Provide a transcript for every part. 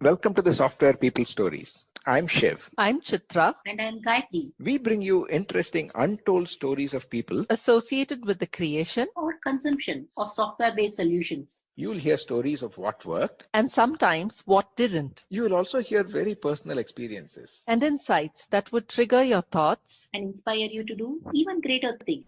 Welcome to the Software People Stories. I'm Shiv. I'm Chitra, And I'm Gayatri. We bring you interesting, untold stories of people. associated with the creation Or consumption of software-based solutions. You'll hear stories of what worked. and sometimes what didn't, You will also hear very personal experiences. and insights that would trigger your thoughts. And inspire you to do even greater things.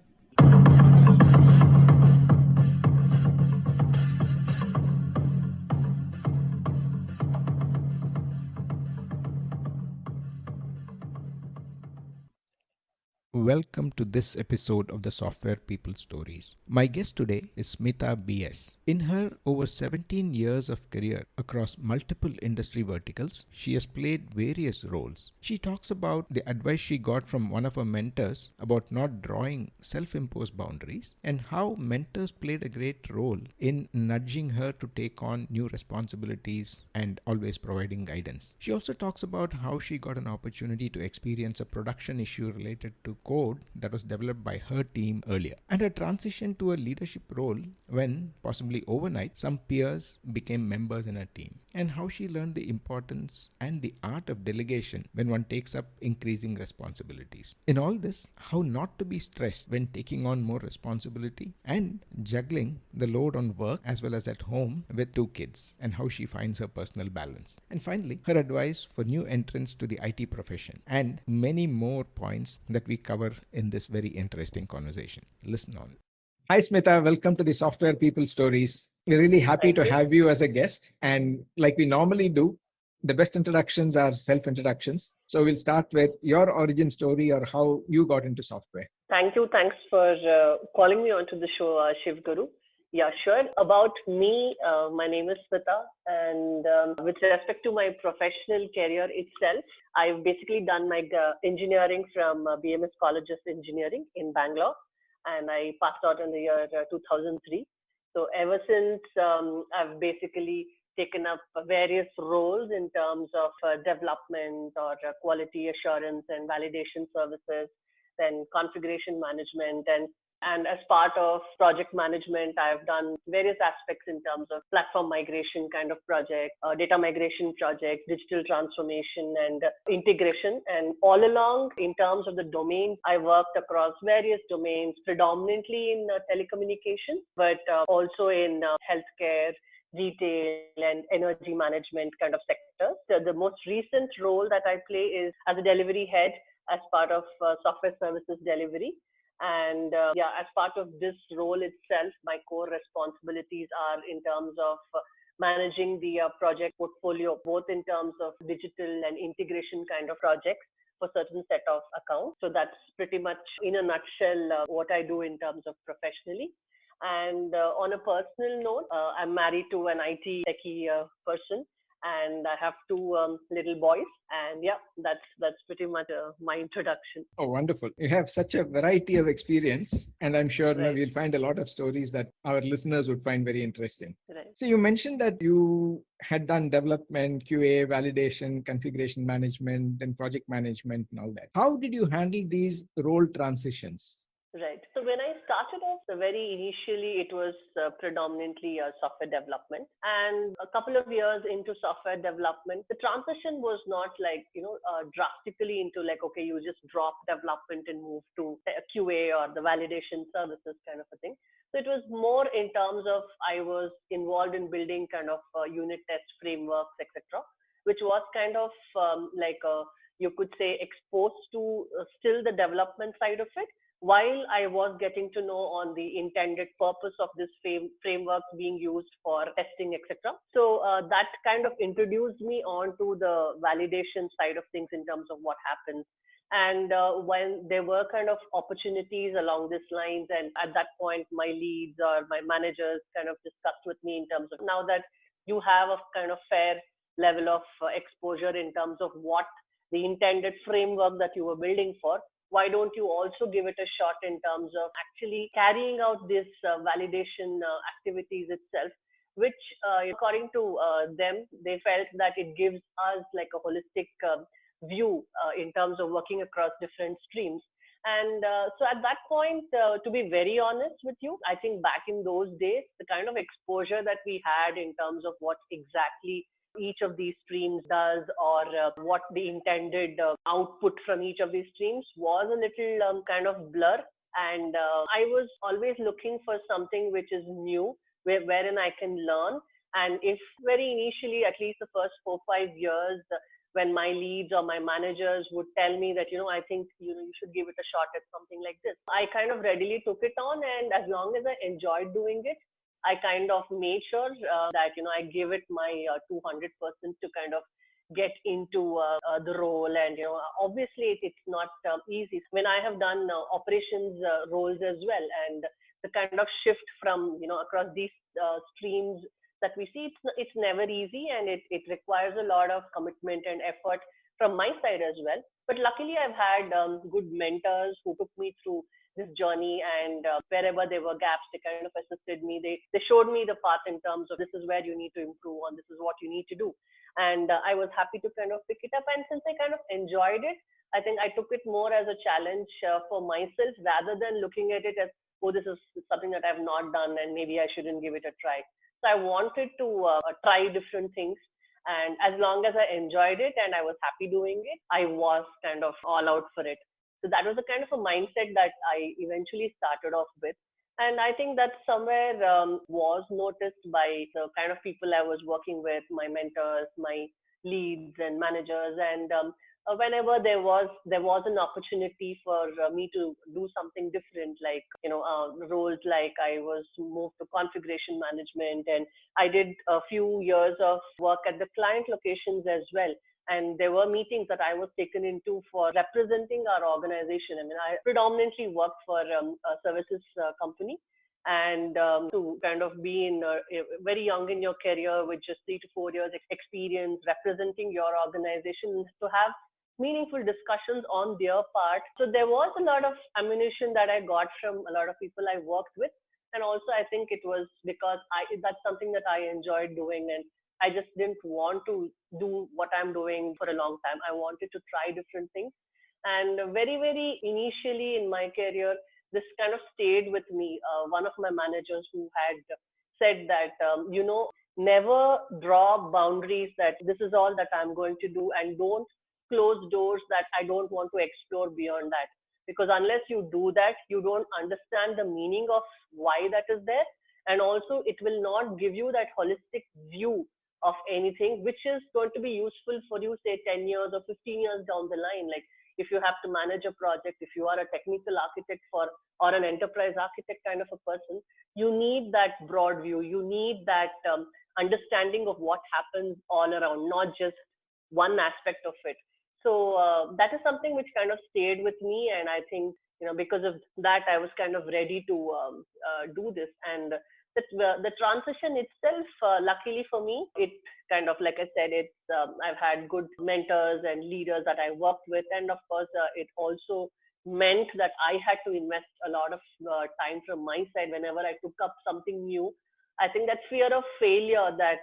Welcome to this episode of the Software People Stories. My guest today is Smita BS. In her over 17 years of career across multiple industry verticals, she has played various roles. She talks about the advice she got from one of her mentors about not drawing self-imposed boundaries and how mentors played a great role in nudging her to take on new responsibilities and always providing guidance. She also talks about how she got an opportunity to experience a production issue related to code that was developed by her team earlier, and her transition to a leadership role when, possibly overnight, some peers became members in her team, and how she learned the importance and the art of delegation when one takes up increasing responsibilities. In all this, how not to be stressed when taking on more responsibility and juggling the load on work as well as at home with two kids, and how she finds her personal balance. And finally, her advice for new entrants to the IT profession, and many more points that we cover in this very interesting conversation. Listen on. Hi, Smita. Welcome to the Software People Stories. We're really happy to have you as a guest. And like we normally do, the best introductions are self-introductions. So we'll start with your origin story or how you got into software. Thank you. Thanks for calling me onto the show, Sivaguru. Yeah, sure. About me, my name is Smita, and with respect to my professional career itself, I've basically done my engineering from BMS College of Engineering in Bangalore, and I passed out in the year 2003. So ever since, I've basically taken up various roles in terms of development or quality assurance and validation services, then configuration management, and as part of project management, I've done various aspects in terms of platform migration kind of project, data migration project, digital transformation and integration. And all along in terms of the domain, I worked across various domains, predominantly in telecommunications, but also in healthcare, retail and energy management kind of sectors. So the most recent role that I play is as a delivery head as part of software services delivery. And as part of this role itself, my core responsibilities are in terms of managing the project portfolio, both in terms of digital and integration kind of projects for certain set of accounts. So that's pretty much in a nutshell what I do in terms of professionally. And on a personal note, I'm married to an IT techie person, and I have two little boys. And yeah, that's pretty much my introduction. Oh, wonderful. You have such a variety of experience, and I'm sure Right. we'll find a lot of stories that our listeners would find very interesting. Right. So you mentioned that you had done development, QA, validation, configuration management, then project management and all that. How did you handle these role transitions? Right. So when I started off, very initially, it was predominantly software development. And a couple of years into software development, the transition was not like, drastically into like, okay, you just drop development and move to a QA or the validation services kind of a thing. So it was more in terms of I was involved in building kind of unit test frameworks, etc., which was kind of you could say exposed to still the development side of it, while I was getting to know on the intended purpose of this framework being used for testing, etc. So that kind of introduced me onto the validation side of things in terms of what happens. And when there were kind of opportunities along these lines, and at that point, my leads or my managers kind of discussed with me in terms of now that you have a kind of fair level of exposure in terms of what the intended framework that you were building for, why don't you also give it a shot in terms of actually carrying out this validation activities itself, which according to them, they felt that it gives us like a holistic view in terms of working across different streams. And so at that point, to be very honest with you, I think back in those days, the kind of exposure that we had in terms of what exactly each of these streams does, or what the intended output from each of these streams was a little kind of blur. And I was always looking for something which is new, wherein I can learn. And if very initially, at least the first 4 5 years, when my leads or my managers would tell me that, I think, you should give it a shot at something like this, I kind of readily took it on. And as long as I enjoyed doing it, I kind of made sure that, I give it my 200% to kind of get into the role. And, obviously it's not easy. When I have done operations roles as well, and the kind of shift from, across these streams that we see, it's never easy, and it requires a lot of commitment and effort from my side as well. But luckily, I've had good mentors who took me through this journey, and wherever there were gaps, they kind of assisted me. They showed me the path in terms of, this is where you need to improve on, this is what you need to do. And I was happy to kind of pick it up. And since I kind of enjoyed it, I think I took it more as a challenge for myself, rather than looking at it as, oh, this is something that I've not done and maybe I shouldn't give it a try. So I wanted to try different things. And as long as I enjoyed it and I was happy doing it, I was kind of all out for it. So that was the kind of a mindset that I eventually started off with. And I think that somewhere was noticed by the kind of people I was working with, my mentors, my leads and managers. And whenever there was an opportunity for me to do something different, like roles, like I was moved to configuration management, and I did a few years of work at the client locations as well. And there were meetings that I was taken into for representing our organization. I mean, I predominantly worked for a services company. And to kind of be in very young in your career with just 3 to 4 years experience representing your organization, to have meaningful discussions on their part. So there was a lot of ammunition that I got from a lot of people I worked with. And also, I think it was because that's something that I enjoyed doing. And I just didn't want to do what I'm doing for a long time. I wanted to try different things. And very, very initially in my career, this kind of stayed with me. One of my managers who had said that, never draw boundaries that this is all that I'm going to do, and don't close doors that I don't want to explore beyond that. Because unless you do that, you don't understand the meaning of why that is there. And also, it will not give you that holistic view of anything, which is going to be useful for you, say 10 years or 15 years down the line. Like if you have to manage a project, if you are a technical architect or an enterprise architect kind of a person, you need that broad view. You need that understanding of what happens all around, not just one aspect of it. So that is something which kind of stayed with me. And I think, because of that, I was kind of ready to do this. And the transition itself, luckily for me, it kind of, like I said, it's I've had good mentors and leaders that I worked with. And of course, it also meant that I had to invest a lot of time from my side whenever I took up something new. I think that fear of failure, that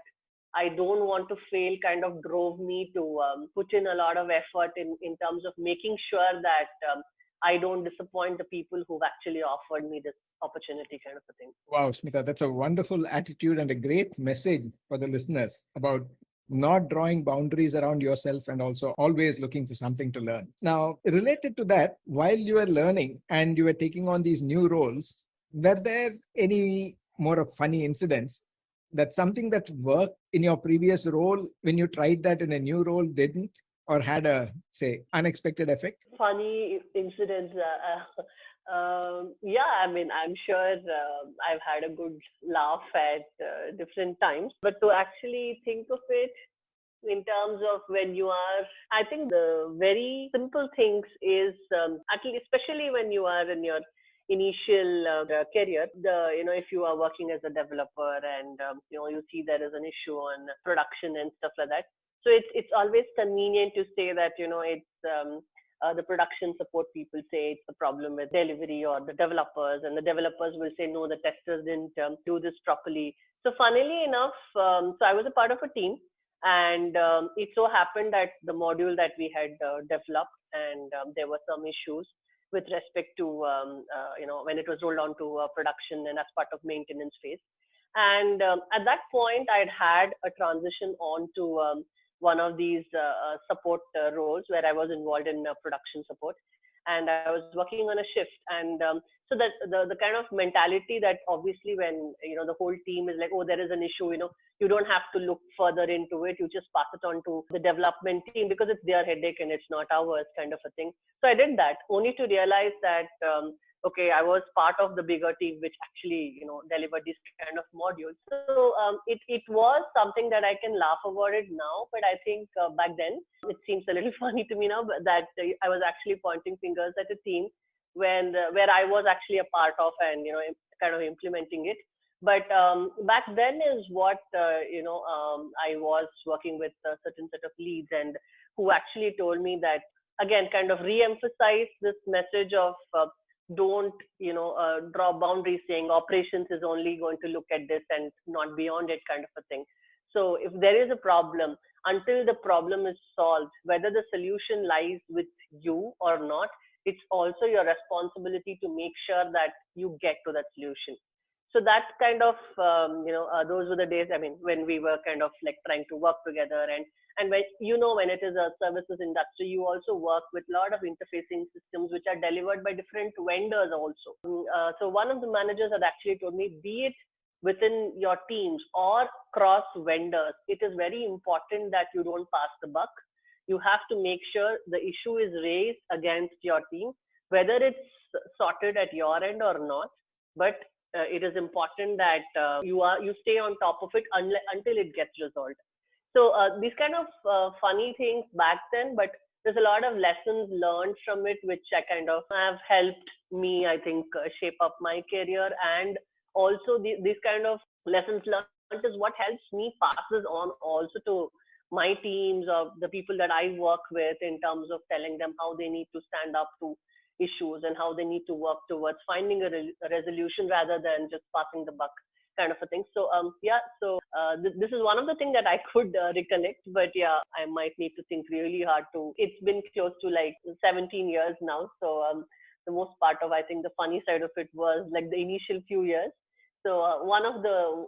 I don't want to fail, kind of drove me to put in a lot of effort in terms of making sure that I don't disappoint the people who've actually offered me this opportunity, kind of a thing. Wow, Smita, that's a wonderful attitude and a great message for the listeners about not drawing boundaries around yourself and also always looking for something to learn. Now, related to that, while you were learning and you were taking on these new roles, were there any more of funny incidents that something that worked in your previous role, when you tried that in a new role, didn't, or had a, say, unexpected effect? Funny incidents. Yeah, I mean, I'm sure I've had a good laugh at different times. But to actually think of it in terms of when you are, I think the very simple things is, actually, especially when you are in your initial career, if you are working as a developer and you see there is an issue on production and stuff like that. So it's always convenient to say that it's the production support people say it's the problem with delivery or the developers, and the developers will say no, the testers didn't do this properly. So funnily enough, so I was a part of a team, and it so happened that the module that we had developed, and there were some issues with respect to when it was rolled on to production and as part of maintenance phase. And at that point, I'd had a transition on to one of these support roles where I was involved in production support, and I was working on a shift. And so that the kind of mentality that obviously when the whole team is like, oh, there is an issue, you don't have to look further into it. You just pass it on to the development team because it's their headache and it's not ours, kind of a thing. So I did that only to realize that okay, I was part of the bigger team which actually delivered these kind of modules. So it was something that I can laugh about it now, but I think back then it seems a little funny to me now that I was actually pointing fingers at a team when where I was actually a part of and kind of implementing it. But back then is what I was working with a certain set of leads and who actually told me that again kind of re-emphasize this message of don't draw boundaries saying operations is only going to look at this and not beyond it, kind of a thing. So if there is a problem, until the problem is solved, whether the solution lies with you or not, it's also your responsibility to make sure that you get to that solution. So that's kind of those were the days, I mean, when we were kind of like trying to work together. And when when it is a services industry, you also work with a lot of interfacing systems which are delivered by different vendors also. So one of the managers had actually told me, be it within your teams or cross vendors, it is very important that you don't pass the buck. You have to make sure the issue is raised against your team, whether it's sorted at your end or not. But it is important that you stay on top of it until it gets resolved. So these kind of funny things back then, but there's a lot of lessons learned from it, which I kind of have helped me, I think, shape up my career. And also these kind of lessons learned is what helps me passes on also to my teams or the people that I work with in terms of telling them how they need to stand up to issues and how they need to work towards finding a resolution rather than just passing the buck, kind of a thing. So this is one of the things that I could recollect, but yeah, I might need to think really hard to. It's been close to like 17 years now, so the most part of I think the funny side of it was like the initial few years. So one of the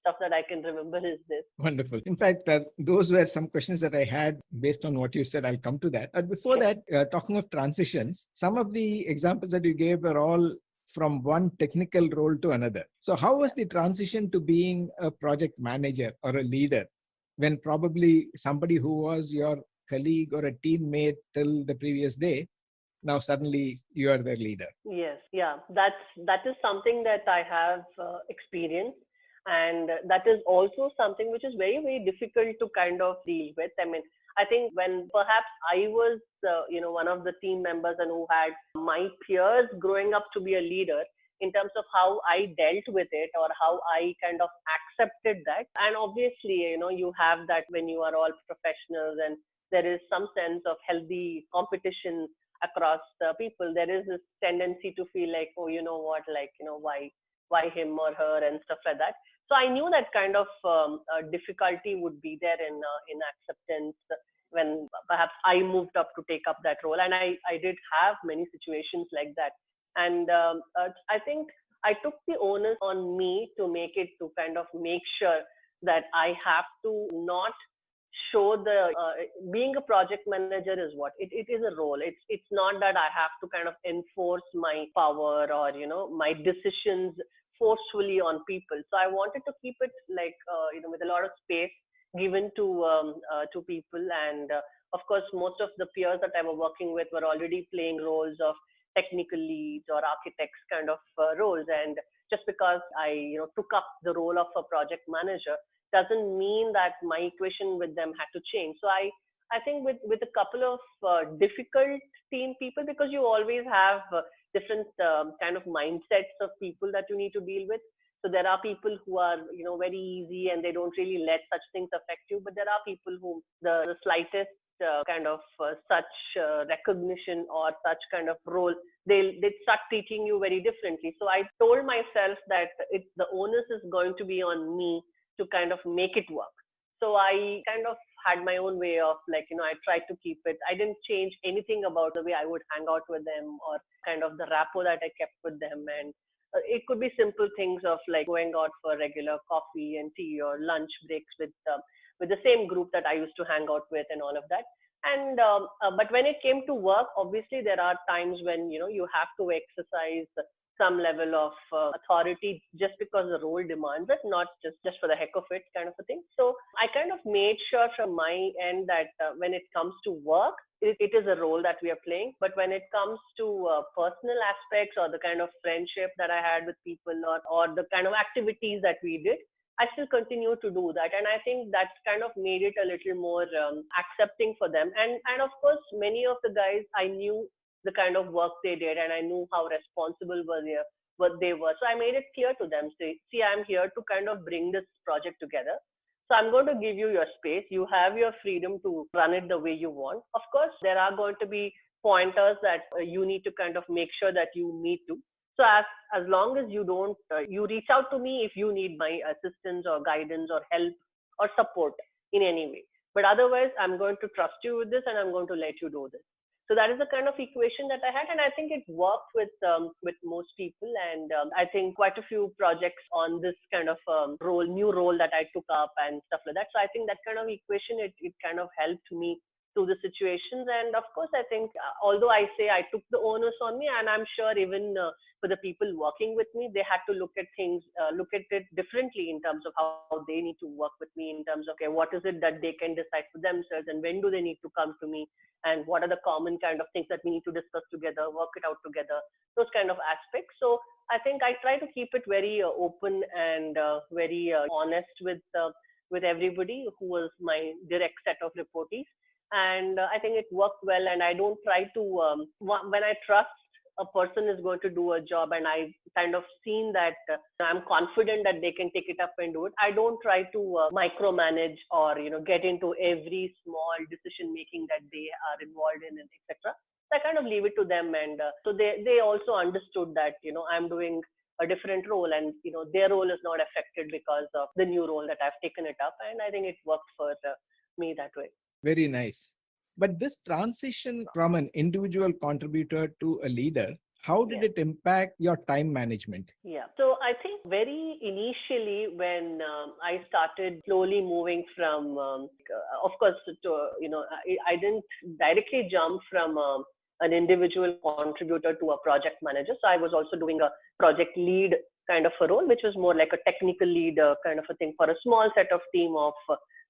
stuff that I can remember is this. Wonderful. In fact, those were some questions that I had based on what you said. I'll come to that. But before that, talking of transitions, some of the examples that you gave are all from one technical role to another. So how was the transition to being a project manager or a leader when probably somebody who was your colleague or a teammate till the previous day, now suddenly you are their leader? Yes, yeah, that is something that I have experienced, and that is also something which is very very difficult to kind of deal with. I mean, I think when perhaps I was one of the team members and who had my peers growing up to be a leader, in terms of how I dealt with it or how I kind of accepted that. And obviously, you have that when you are all professionals and there is some sense of healthy competition across the people. There is this tendency to feel like, oh, you know what, like, why him or her and stuff like that. So I knew that kind of difficulty would be there in acceptance when perhaps I moved up to take up that role. And I did have many situations like that. And I think I took the onus on me to make it, to kind of make sure that I have to not show the being a project manager is what it is a role. It's not that I have to kind of enforce my power or my decisions forcefully on people. So I wanted to keep it like with a lot of space given to people. And of course, most of the peers that I was working with were already playing roles of technical leads or architects kind of roles. And just because I took up the role of a project manager doesn't mean that my equation with them had to change. So I think with a couple of difficult team people, because you always have different kind of mindsets of people that you need to deal with. So there are people who are very easy and they don't really let such things affect you, but there are people who the slightest kind of such recognition or such kind of role, they start treating you very differently. So I told myself that the onus is going to be on me to kind of make it work. So I kind of had my own way of like, I tried to keep it. I didn't change anything about the way I would hang out with them or kind of the rapport that I kept with them. And It could be simple things of like going out for regular coffee and tea or lunch breaks with the same group that I used to hang out with and all of that. And but when it came to work, obviously there are times when you have to exercise some level of authority just because the role demands it, not just for the heck of it kind of a thing. So I kind of made sure from my end that when it comes to work, it is a role that we are playing. But when it comes to personal aspects or the kind of friendship that I had with people or the kind of activities that we did, I still continue to do that. And I think that's kind of made it a little more accepting for them. And of course, many of the guys, I knew the kind of work they did and I knew how responsible what they were. So I made it clear to them, say, see, I'm here to kind of bring this project together. So I'm going to give you your space. You have your freedom to run it the way you want. Of course, there are going to be pointers that you need to kind of make sure that you need to. So as long as you don't, you reach out to me if you need my assistance or guidance or help or support in any way. But otherwise, I'm going to trust you with this and I'm going to let you do this. So that is the kind of equation that I had, and I think it worked with most people. And I think quite a few projects on this kind of new role that I took up and stuff like that. So I think that kind of equation it kind of helped me through the situations. And of course, I think although I say I took the onus on me, and I'm sure even for the people working with me, they had to look at it differently in terms of how they need to work with me in terms of, okay, what is it that they can decide for themselves and when do they need to come to me and what are the common kind of things that we need to discuss together, work it out together, those kind of aspects. So I think I try to keep it very open and very honest with everybody who was my direct set of reportees. And I think it worked well. And I don't try to, when I trust a person is going to do a job and I kind of seen that I'm confident that they can take it up and do it, I don't try to micromanage or get into every small decision making that they are involved in and etc. So I kind of leave it to them, and so they also understood that I'm doing a different role, and their role is not affected because of the new role that I've taken it up, and I think it worked for me that way. Very nice. But this transition from an individual contributor to a leader, how did it impact your time management? Yeah. So I think very initially when I started slowly moving from, of course, to, I didn't directly jump from an individual contributor to a project manager. So I was also doing a project lead kind of a role, which was more like a technical lead kind of a thing for a small set of team of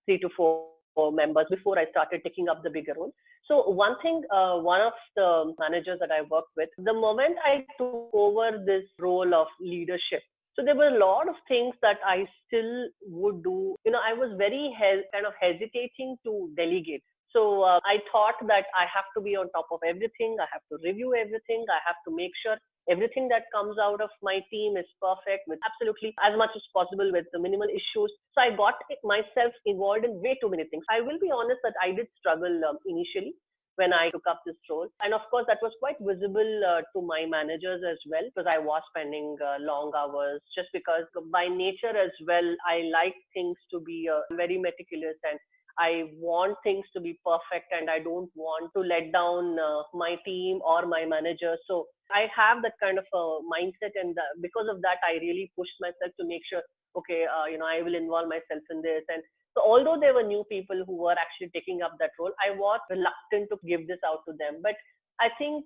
3 to 4 members before I started taking up the bigger role. So one thing, one of the managers that I worked with, the moment I took over this role of leadership, so there were a lot of things that I still would do. I was very kind of hesitating to delegate. So I thought that I have to be on top of everything. I have to review everything. I have to make sure everything that comes out of my team is perfect with absolutely as much as possible with the minimal issues. So I got myself involved in way too many things. I will be honest that I did struggle initially when I took up this role. And of course, that was quite visible to my managers as well, because I was spending long hours just because by nature as well, I like things to be very meticulous and I want things to be perfect and I don't want to let down my team or my manager. So I have that kind of a mindset, and because of that, I really pushed myself to make sure, okay, I will involve myself in this. And so although there were new people who were actually taking up that role, I was reluctant to give this out to them. But I think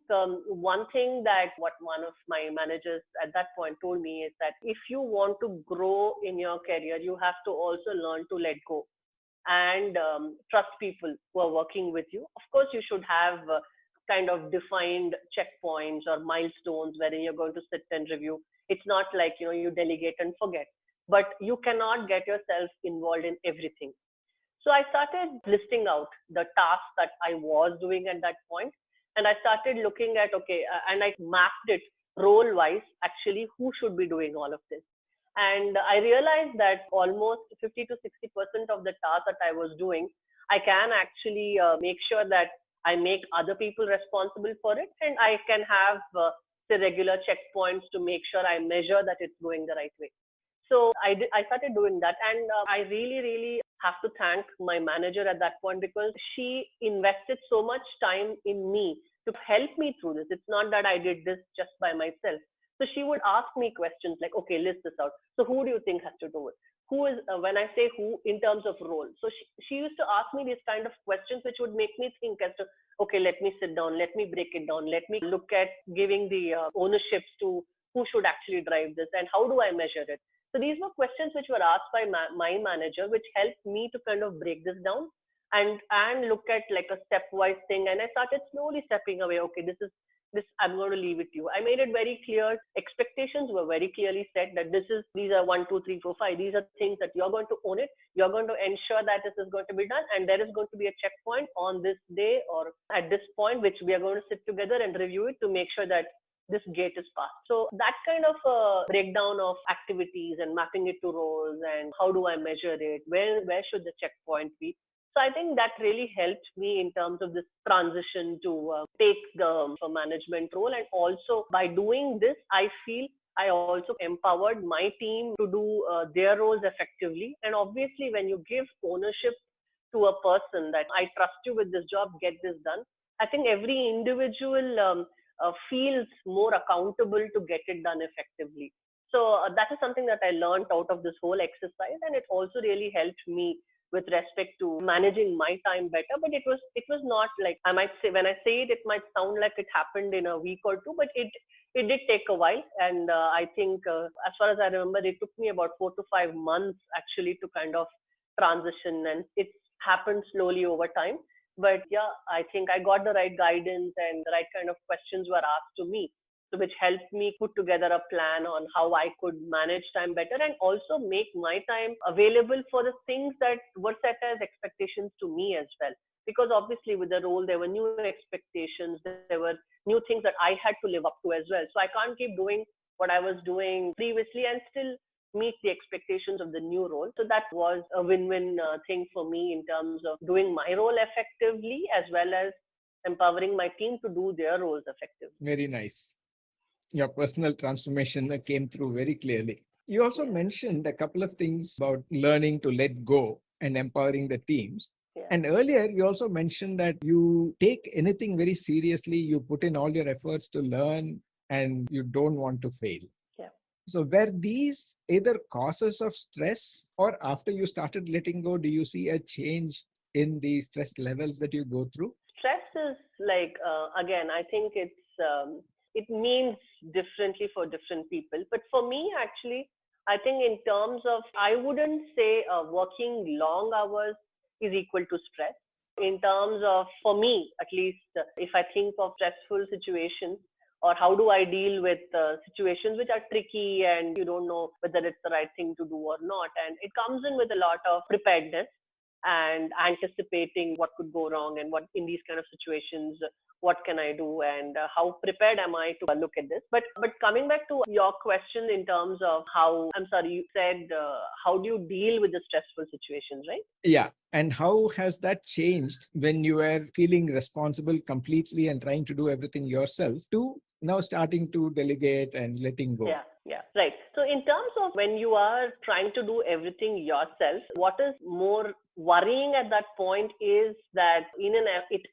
one thing that what one of my managers at that point told me is that if you want to grow in your career, you have to also learn to let go and trust people who are working with you. Of course, you should have kind of defined checkpoints or milestones wherein you're going to sit and review. It's not like, you delegate and forget, but you cannot get yourself involved in everything. So I started listing out the tasks that I was doing at that point, and I started looking at, okay, and I mapped it role wise, actually, who should be doing all of this. And I realized that almost 50 to 60% of the tasks that I was doing, I can actually make sure that I make other people responsible for it. And I can have the regular checkpoints to make sure I measure that it's going the right way. So I started doing that. And I really, really have to thank my manager at that point, because she invested so much time in me to help me through this. It's not that I did this just by myself. So she would ask me questions like, okay, list this out. So who do you think has to do it? Who is, when I say who, in terms of role. So she used to ask me these kind of questions, which would make me think as to, okay, let me sit down, let me break it down, let me look at giving the ownerships to who should actually drive this and how do I measure it. So these were questions which were asked by my manager, which helped me to kind of break this down and look at like a stepwise thing. And I started slowly stepping away. Okay, this I'm going to leave it to you. I made it very clear. Expectations were very clearly set that these are 1, 2, 3, 4, 5. These are things that you're going to own it. You're going to ensure that this is going to be done, and there is going to be a checkpoint on this day or at this point, which we are going to sit together and review it to make sure that this gate is passed. So that kind of breakdown of activities and mapping it to roles and how do I measure it? Where should the checkpoint be? So I think that really helped me in terms of this transition to take the management role. And also by doing this, I feel I also empowered my team to do their roles effectively. And obviously, when you give ownership to a person that I trust you with this job, get this done, I think every individual feels more accountable to get it done effectively. So that is something that I learned out of this whole exercise, and it also really helped me with respect to managing my time better. But it was not like, I might say, when I say it, it might sound like it happened in a week or two, but it did take a while. And I think as far as I remember, it took me about 4 to 5 months actually to kind of transition, and it happened slowly over time. But yeah, I think I got the right guidance and the right kind of questions were asked to me, so which helped me put together a plan on how I could manage time better and also make my time available for the things that were set as expectations to me as well. Because obviously with the role, there were new expectations, there were new things that I had to live up to as well. So I can't keep doing what I was doing previously and still meet the expectations of the new role. So that was a win-win thing for me in terms of doing my role effectively as well as empowering my team to do their roles effectively. Very nice. Your personal transformation came through very clearly. You also mentioned a couple of things about learning to let go and empowering the teams. Yeah. And earlier, you also mentioned that you take anything very seriously, you put in all your efforts to learn, and you don't want to fail. Yeah. So were these either causes of stress, or after you started letting go, do you see a change in the stress levels that you go through? Stress is like, again, I think it means differently for different people. But for me, actually, I think in terms of, I wouldn't say working long hours is equal to stress. In terms of, for me, at least, if I think of stressful situations, or how do I deal with situations which are tricky and you don't know whether it's the right thing to do or not. And it comes in with a lot of preparedness and anticipating what could go wrong and what in these kind of situations, what can I do and how prepared am I to look at this. But coming back to your question in terms of how, I'm sorry, you said how do you deal with the stressful situations, right? Yeah. And how has that changed when you were feeling responsible completely and trying to do everything yourself to now starting to delegate and letting go? Yeah, right. So in terms of when you are trying to do everything yourself, what is more worrying at that point is that in an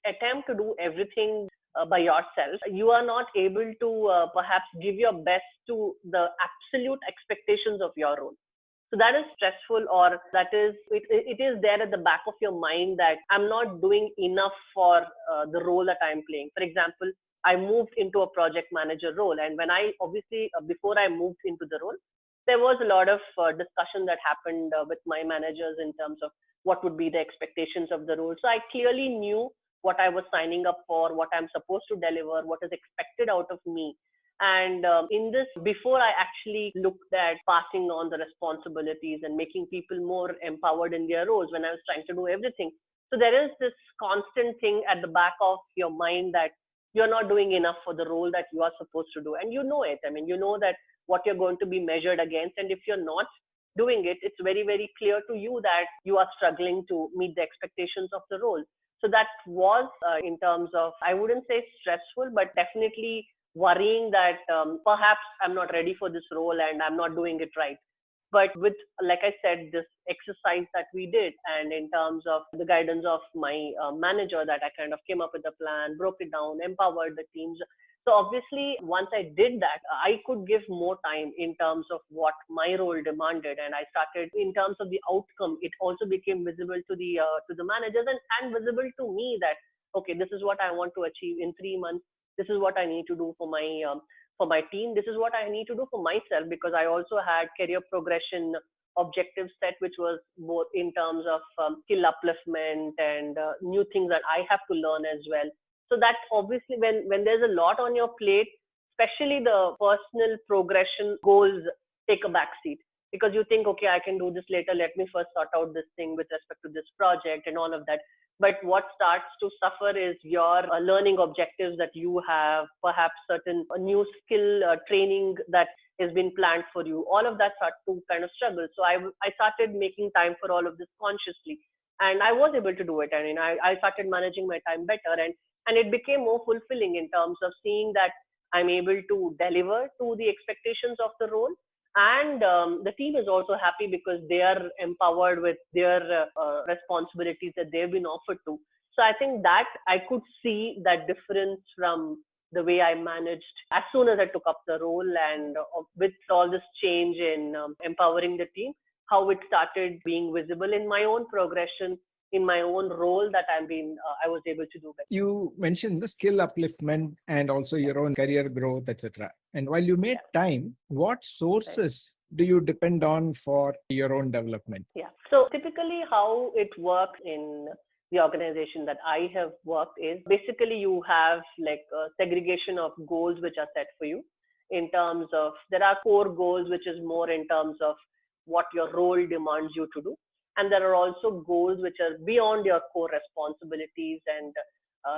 attempt to do everything by yourself, you are not able to perhaps give your best to the absolute expectations of your role. So that is stressful, or that is, it is there at the back of your mind that I'm not doing enough for the role that I'm playing. For example, I moved into a project manager role. And when I obviously, before I moved into the role, there was a lot of discussion that happened with my managers in terms of what would be the expectations of the role. So I clearly knew what I was signing up for, what I'm supposed to deliver, what is expected out of me. And in this, before I actually looked at passing on the responsibilities and making people more empowered in their roles when I was trying to do everything. So there is this constant thing at the back of your mind that you're not doing enough for the role that you are supposed to do. And you know it. I mean, you know that what you're going to be measured against. And if you're not doing it, it's very, very clear to you that you are struggling to meet the expectations of the role. So that was in terms of, I wouldn't say stressful, but definitely worrying that perhaps I'm not ready for this role and I'm not doing it right. But with, like I said, this exercise that we did, and in terms of the guidance of my manager, that I kind of came up with a plan, broke it down, empowered the teams. So obviously, once I did that, I could give more time in terms of what my role demanded, and I started in terms of the outcome. It also became visible to the managers and visible to me that okay, this is what I want to achieve in 3 months. This is what I need to do for my team. This is what I need to do for myself because I also had career progression objective set, which was both in terms of skill upliftment and new things that I have to learn as well. So that obviously when there's a lot on your plate, especially the personal progression goals take a back seat because you think, okay, I can do this later. Let me first sort out this thing with respect to this project and all of that. But what starts to suffer is your learning objectives that you have, perhaps certain new skill training that has been planned for you. All of that starts to kind of struggle. So I started making time for all of this consciously. And I was able to do it. I mean, I started managing my time better and it became more fulfilling in terms of seeing that I'm able to deliver to the expectations of the role. And the team is also happy because they are empowered with their responsibilities that they've been offered to. So I think that I could see that difference from the way I managed as soon as I took up the role and with all this change in empowering the team, how it started being visible in my own progression, in my own role that I was able to do better. You mentioned the skill upliftment and also your own career growth, etc. And while you made time, what sources do you depend on for your own development? Yeah. So typically how it works in the organization that I have worked is basically you have like a segregation of goals which are set for you in terms of there are core goals which is more in terms of what your role demands you to do. And there are also goals which are beyond your core responsibilities and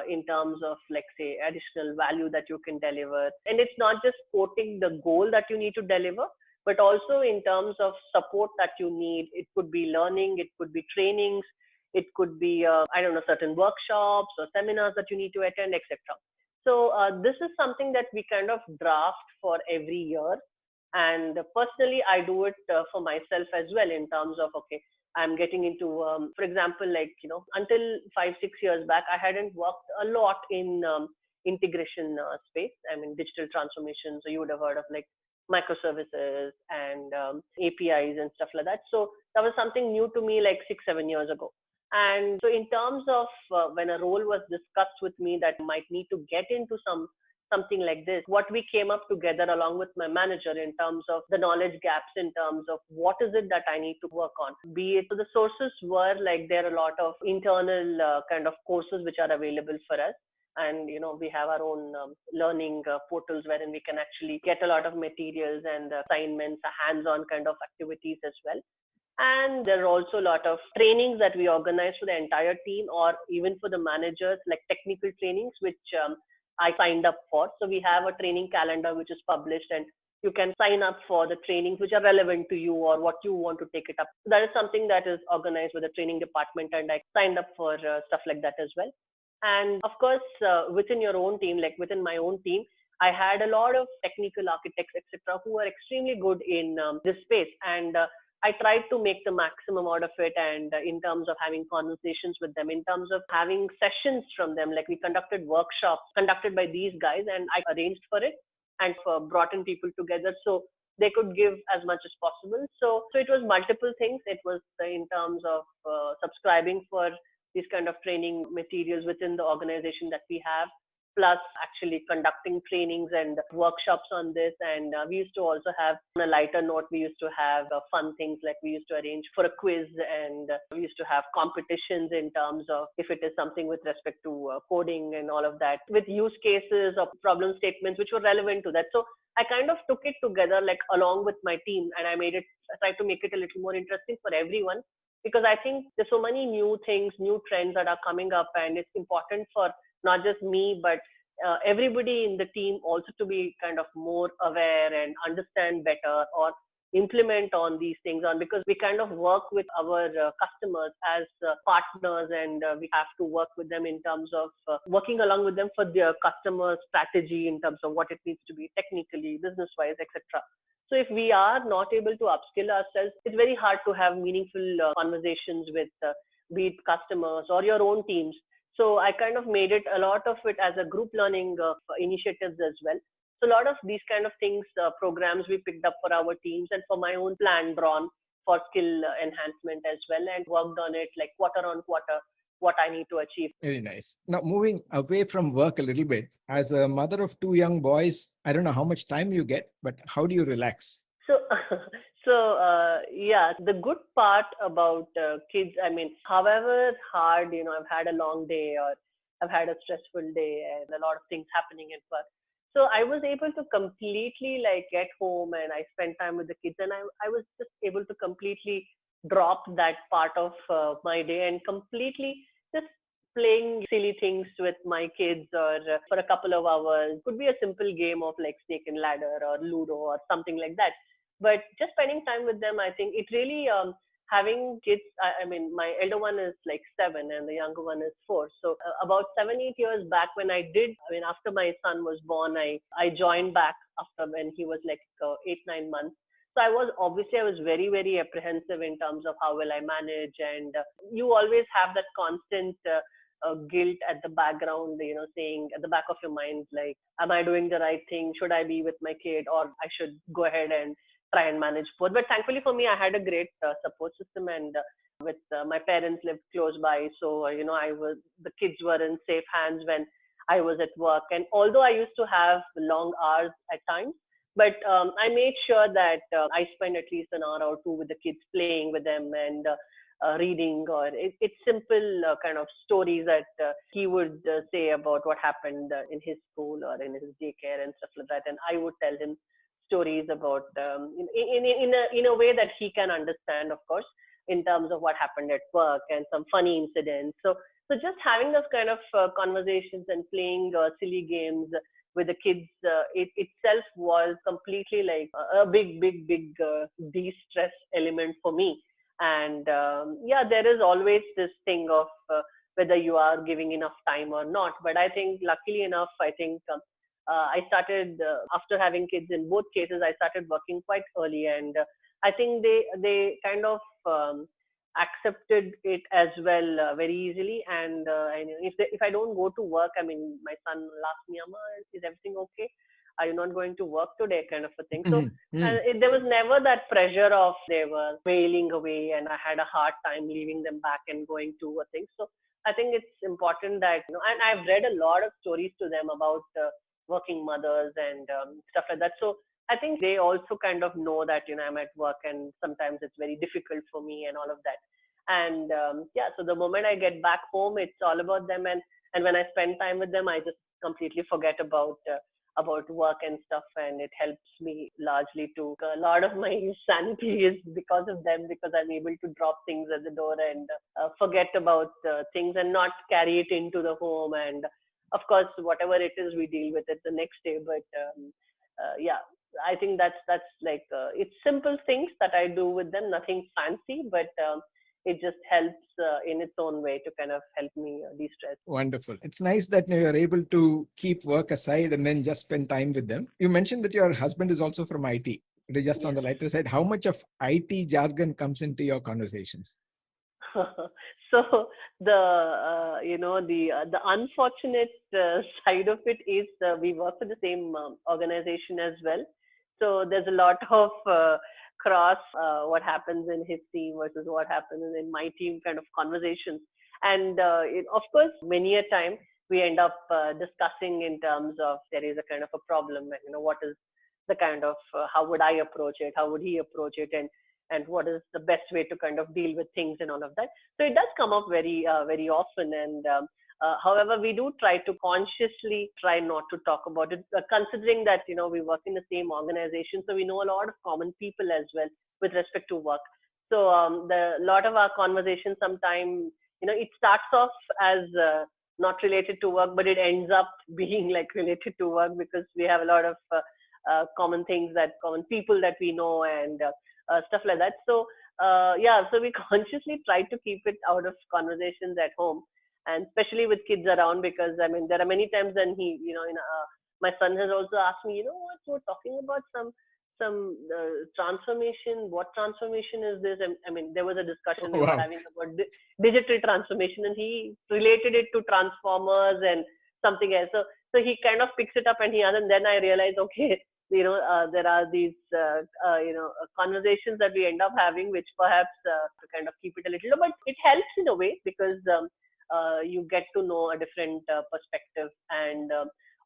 in terms of like say additional value that you can deliver. And it's not just quoting the goal that you need to deliver, but also in terms of support that you need. It could be learning, it could be trainings, it could be, I don't know, certain workshops or seminars that you need to attend, etc. So this is something that we kind of draft for every year. And personally, I do it for myself as well in terms of, okay, I'm getting into, for example, like, until 5-6 years back, I hadn't worked a lot in integration space. I mean, digital transformation. So you would have heard of like microservices and APIs and stuff like that. So that was something new to me like 6-7 years ago. And so in terms of when a role was discussed with me that might need to get into something like this, what we came up together along with my manager in terms of the knowledge gaps, in terms of what is it that I need to work on. Be it, so the sources were like there are a lot of internal kind of courses which are available for us. And we have our own learning portals wherein we can actually get a lot of materials and assignments, hands-on kind of activities as well. And there are also a lot of trainings that we organize for the entire team or even for the managers, like technical trainings, which I signed up for. So we have a training calendar which is published, and you can sign up for the trainings which are relevant to you or what you want to take it up. So that is something that is organized with the training department, and I signed up for stuff like that as well. And of course, within your own team, like within my own team, I had a lot of technical architects, etc., who are extremely good in this space. And I tried to make the maximum out of it, and in terms of having conversations with them, in terms of having sessions from them, like we conducted workshops conducted by these guys, and I arranged for it and brought in people together so they could give as much as possible. So it was multiple things. It was in terms of subscribing for these kind of training materials within the organization that we have, plus actually conducting trainings and workshops on this. And we used to also have, on a lighter note, we used to have fun things like we used to arrange for a quiz, and we used to have competitions in terms of if it is something with respect to coding and all of that, with use cases or problem statements which were relevant to that. So I kind of took it together like along with my team, and I tried to make it a little more interesting for everyone, because I think there's so many new things, new trends that are coming up, and it's important for not just me, but everybody in the team also to be kind of more aware and understand better or implement on these things on, because we kind of work with our customers as partners, and we have to work with them in terms of working along with them for their customer strategy in terms of what it needs to be technically, business wise, etc. So if we are not able to upskill ourselves, it's very hard to have meaningful conversations with be it customers or your own teams. So I kind of made it a lot of it as a group learning initiatives as well. So a lot of these kind of things, programs we picked up for our teams and for my own plan drawn for skill enhancement as well, and worked on it like quarter on quarter, what I need to achieve. Very nice. Now, moving away from work a little bit, as a mother of two young boys, I don't know how much time you get, but how do you relax? So, yeah, the good part about kids, I mean, however hard, I've had a long day or I've had a stressful day and a lot of things happening at work. So I was able to completely like get home and I spent time with the kids, and I was just able to completely drop that part of my day and completely just playing silly things with my kids, or for a couple of hours. Could be a simple game of like snake and ladder or ludo or something like that, but just spending time with them, I think it really, having kids, I mean, my elder one is like 7 and the younger one is 4. So about 7, 8 years back when I did, I mean, after my son was born, I joined back after when he was like 8, 9 months. So I was very, very apprehensive in terms of how will I manage. And you always have that constant guilt at the background, saying at the back of your mind, like, am I doing the right thing? Should I be with my kid, or I should go ahead and try and manage both? But thankfully for me, I had a great support system, and with my parents lived close by. So, the kids were in safe hands when I was at work. And although I used to have long hours at times, but I made sure that I spend at least an hour or two with the kids, playing with them and reading, or it's simple kind of stories that he would say about what happened in his school or in his daycare and stuff like that. And I would tell him stories about in a way that he can understand, of course, in terms of what happened at work and some funny incidents. So just having those kind of conversations and playing silly games with the kids, it itself was completely like a big de-stress element for me. And yeah, there is always this thing of whether you are giving enough time or not. But I think luckily enough, I think I started after having kids. In both cases, I started working quite early, and I think they kind of accepted it as well very easily. And if I don't go to work, I mean, my son will ask me, "Amma, is everything okay? Are you not going to work today?" Kind of a thing. So there was never that pressure of they were wailing away, and I had a hard time leaving them back and going to a thing. So I think it's important that, and I've read a lot of stories to them about working mothers and stuff like that. So I think they also kind of know that, I'm at work and sometimes it's very difficult for me and all of that. And yeah, so the moment I get back home, it's all about them. And when I spend time with them, I just completely forget about work and stuff. And it helps me largely to, a lot of my sanity is because of them, because I'm able to drop things at the door and forget about things and not carry it into the home. And of course, whatever it is, we deal with it the next day. But yeah, I think that's like it's simple things that I do with them, nothing fancy, but it just helps in its own way to kind of help me de-stress. Wonderful. It's nice that you're able to keep work aside and then just spend time with them. You mentioned that your husband is also from IT. It is just on the lighter side. How much of IT jargon comes into your conversations? So the unfortunate side of it is we work for the same organization as well. So there's a lot of cross what happens in his team versus what happens in my team kind of conversations. And of course, many a time we end up discussing in terms of there is a kind of a problem, and what is the kind of how would I approach it, how would he approach it, and what is the best way to kind of deal with things and all of that. So it does come up very very often. And however, we do try to consciously try not to talk about it, considering that we work in the same organization, so we know a lot of common people as well with respect to work. So the lot of our conversations sometimes, it starts off as not related to work, but it ends up being like related to work, because we have a lot of common things, that common people that we know, and stuff like that. So yeah, so we consciously try to keep it out of conversations at home, and especially with kids around, because I mean, there are many times when he, my son has also asked me, what, we're talking about some transformation. What transformation is this? I mean, there was a discussion they were Wow. having about digital transformation, and he related it to transformers and something else. So he kind of picks it up and and then I realized, okay, there are these, conversations that we end up having, which perhaps to kind of keep it a little low, but it helps in a way because you get to know a different perspective and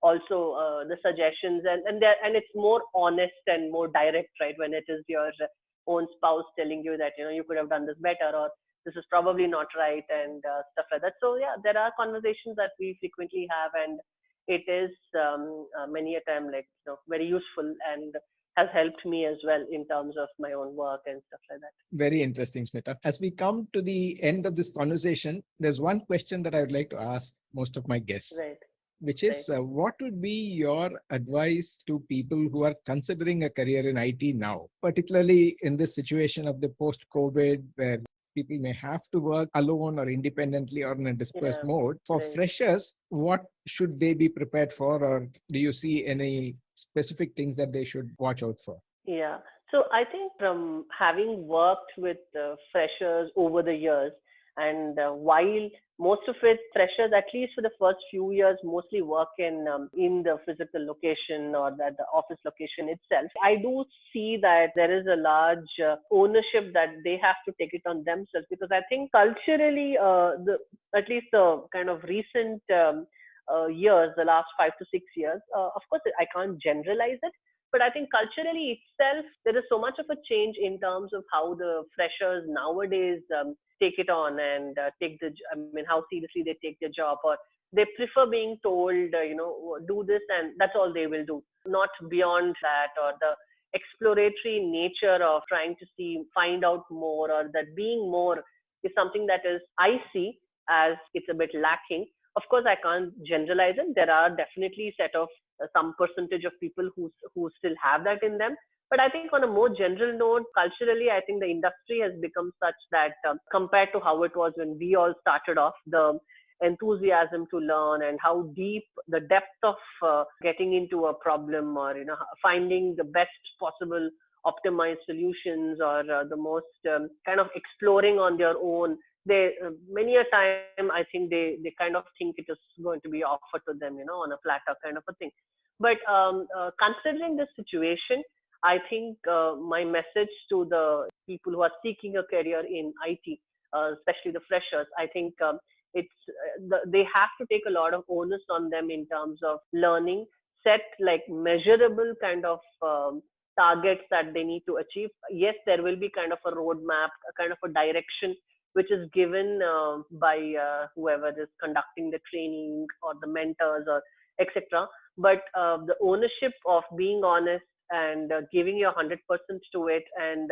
also the suggestions and it's more honest and more direct, right? When it is your own spouse telling you that, you could have done this better or this is probably not right and stuff like that. So yeah, there are conversations that we frequently have and it is many a time like very useful and has helped me as well in terms of my own work and stuff like that. Very interesting, Smita. As we come to the end of this conversation, there's one question that I would like to ask most of my guests, Right, which right. is what would be your advice to people who are considering a career in IT now, particularly in this situation of the post-COVID where people may have to work alone or independently or in a dispersed Yeah, mode. For right. freshers, what should they be prepared for, or do you see any specific things that they should watch out for? Yeah. So I think from having worked with freshers over the years, and while most of it freshers, at least for the first few years, mostly work in the physical location or the office location itself. I do see that there is a large ownership that they have to take it on themselves because I think culturally, the at least the kind of recent years, the last 5 to 6 years, of course, I can't generalize it but I think culturally itself, there is so much of a change in terms of how the freshers nowadays take it on and I mean, how seriously they take their job, or they prefer being told, do this, and that's all they will do, not beyond that, or the exploratory nature of trying to find out more, or that being more is something that is, I see as it's a bit lacking. Of course, I can't generalize it. There are definitely set of some percentage of people who still have that in them. But I think on a more general note, culturally, I think the industry has become such that compared to how it was when we all started off, the enthusiasm to learn and how deep the depth of getting into a problem or finding the best possible optimized solutions or the most kind of exploring on their own, they many a time I think they kind of think it is going to be offered to them on a platter kind of a thing. But considering this situation, I think my message to the people who are seeking a career in IT, especially the freshers, I think they have to take a lot of onus on them in terms of learning, set like measurable kind of targets that they need to achieve. Yes, there will be kind of a roadmap, a kind of a direction which is given by whoever is conducting the training or the mentors or etc. But the ownership of being honest and giving your 100% to it and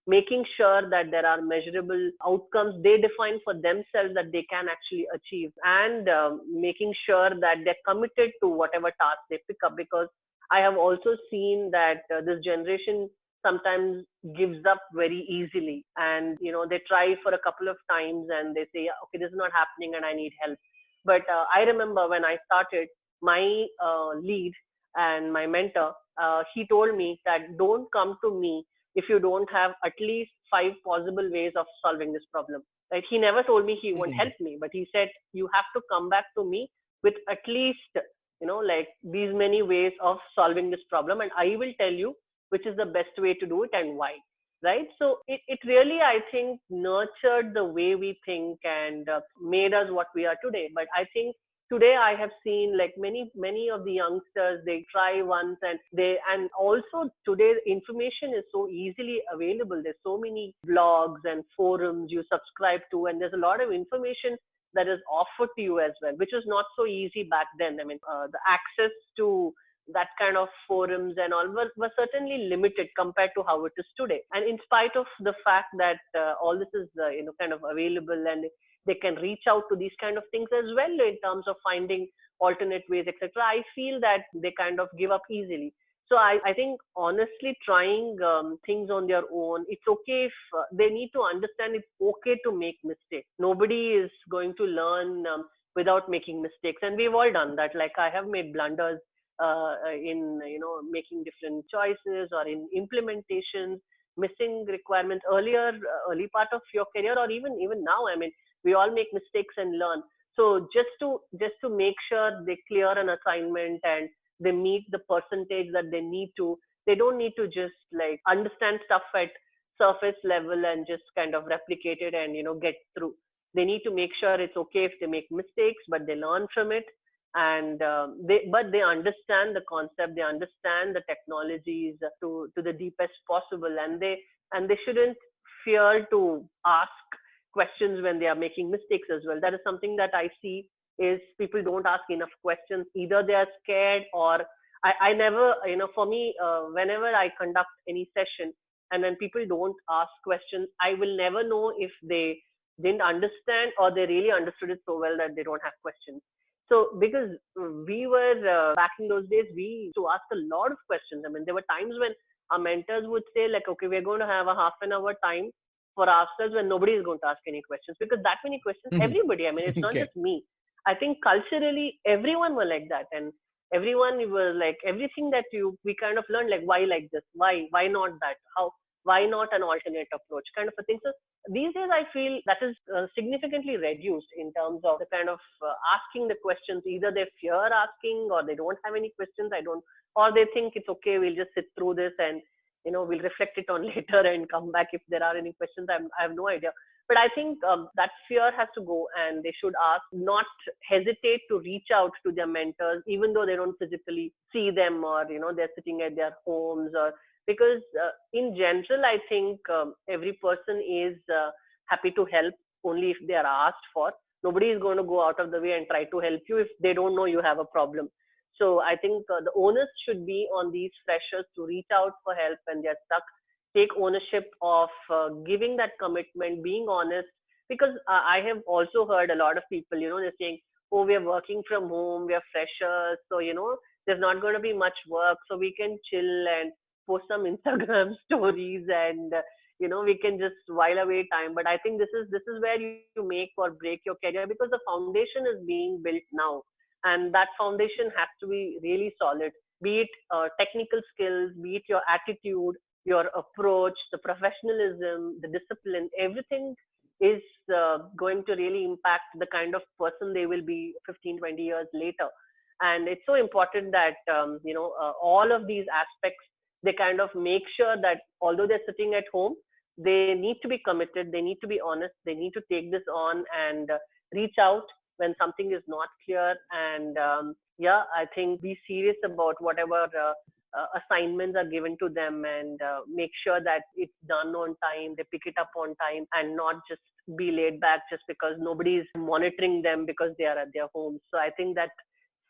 making sure that there are measurable outcomes they define for themselves that they can actually achieve, and making sure that they're committed to whatever task they pick up, because I have also seen that this generation sometimes gives up very easily, and they try for a couple of times and they say, okay, this is not happening and I need help. But I remember when I started, my lead and my mentor, he told me that don't come to me if you don't have at least 5 possible ways of solving this problem. Right? He never told me he won't help me, but he said you have to come back to me with at least like these many ways of solving this problem, and I will tell you which is the best way to do it and why. Right? So it really, I think, nurtured the way we think and made us what we are today. But I think today I have seen like many of the youngsters, they try once and also today information is so easily available. There's so many blogs and forums you subscribe to, and there's a lot of information that is offered to you as well, which was not so easy back then. I mean, the access to that kind of forums and all were certainly limited compared to how it is today. And in spite of the fact that all this is kind of available, and they can reach out to these kind of things as well in terms of finding alternate ways, etc., I feel that they kind of give up easily. So I think honestly trying things on their own, it's okay if they need to understand it's okay to make mistakes. Nobody is going to learn without making mistakes. And we've all done that. Like I have made blunders in making different choices or in implementations, missing requirements early part of your career, or even now. I mean, we all make mistakes and learn. So just to make sure they clear an assignment and they meet the percentage that they need to. They don't need to just like understand stuff at surface level and just kind of replicate it and get through. They need to make sure it's okay if they make mistakes, but they learn from it, and they understand the concept, they understand the technologies to the deepest possible, and they shouldn't fear to ask questions when they are making mistakes as well. That is something that I see is people don't ask enough questions. Either they are scared, or I never, for me, whenever I conduct any session and when people don't ask questions, I will never know if they didn't understand or they really understood it so well that they don't have questions. So because we were back in those days, we used to ask a lot of questions. I mean, there were times when our mentors would say like, okay, we're going to have a half an hour time for ourselves when nobody is going to ask any questions, because that many questions, everybody, I mean, it's not Okay. just me. I think culturally, everyone were like that. And everyone was like, everything that we kind of learned, like, why like this? Why not that? Why not an alternate approach kind of a thing? So these days, I feel that is significantly reduced in terms of the kind of asking the questions. Either they fear asking or they don't have any questions. Or they think it's okay, we'll just sit through this and we'll reflect it on later and come back if there are any questions. I have no idea. But I think that fear has to go, and they should ask, not hesitate to reach out to their mentors, even though they don't physically see them, or they're sitting at their homes, or because in general, I think every person is happy to help only if they are asked for. Nobody is going to go out of the way and try to help you if they don't know you have a problem. So I think the onus should be on these freshers to reach out for help when they're stuck. Take ownership of giving that commitment, being honest. Because I have also heard a lot of people, they're saying, oh, we are working from home, we are freshers, so there's not going to be much work, so we can chill and post some Instagram stories, and we can just while away time. But I think this is where you make or break your career, because the foundation is being built now, and that foundation has to be really solid. Be it technical skills, be it your attitude, your approach, the professionalism, the discipline, everything is going to really impact the kind of person they will be 15, 20 years later. And it's so important that all of these aspects, they kind of make sure that although they're sitting at home, they need to be committed, they need to be honest, they need to take this on and reach out when something is not clear. And I think be serious about whatever assignments are given to them, and make sure that it's done on time, they pick it up on time, and not just be laid back just because nobody is monitoring them because they are at their homes. So I think that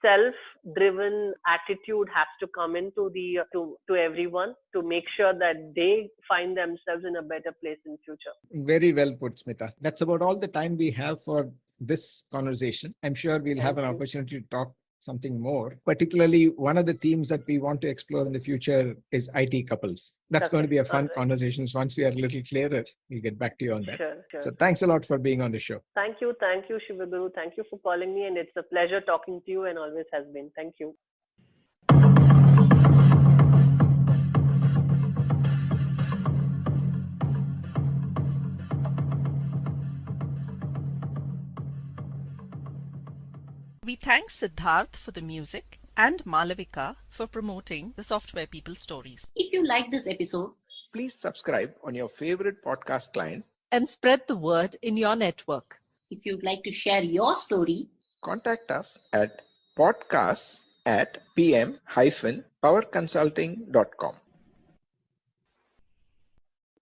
self-driven attitude has to come into the to everyone, to make sure that they find themselves in a better place in future. Very well put, Smita. That's about all the time we have for this conversation. I'm sure we'll have an opportunity to talk something more. Particularly, one of the themes that we want to explore in the future is IT couples. That's going to be a fun conversation. Once we are a little clearer, we'll get back to you on that. Sure. So thanks a lot for being on the show. Thank you, Sivaguru. Thank you for calling me, and it's a pleasure talking to you, and always has been. Thank you. We thank Siddharth for the music and Malavika for promoting the Software People Stories. If you like this episode, Please subscribe on your favorite podcast client. And spread the word in your network. if you'd like to share your story, Contact us at podcasts@pm-powerconsulting.com.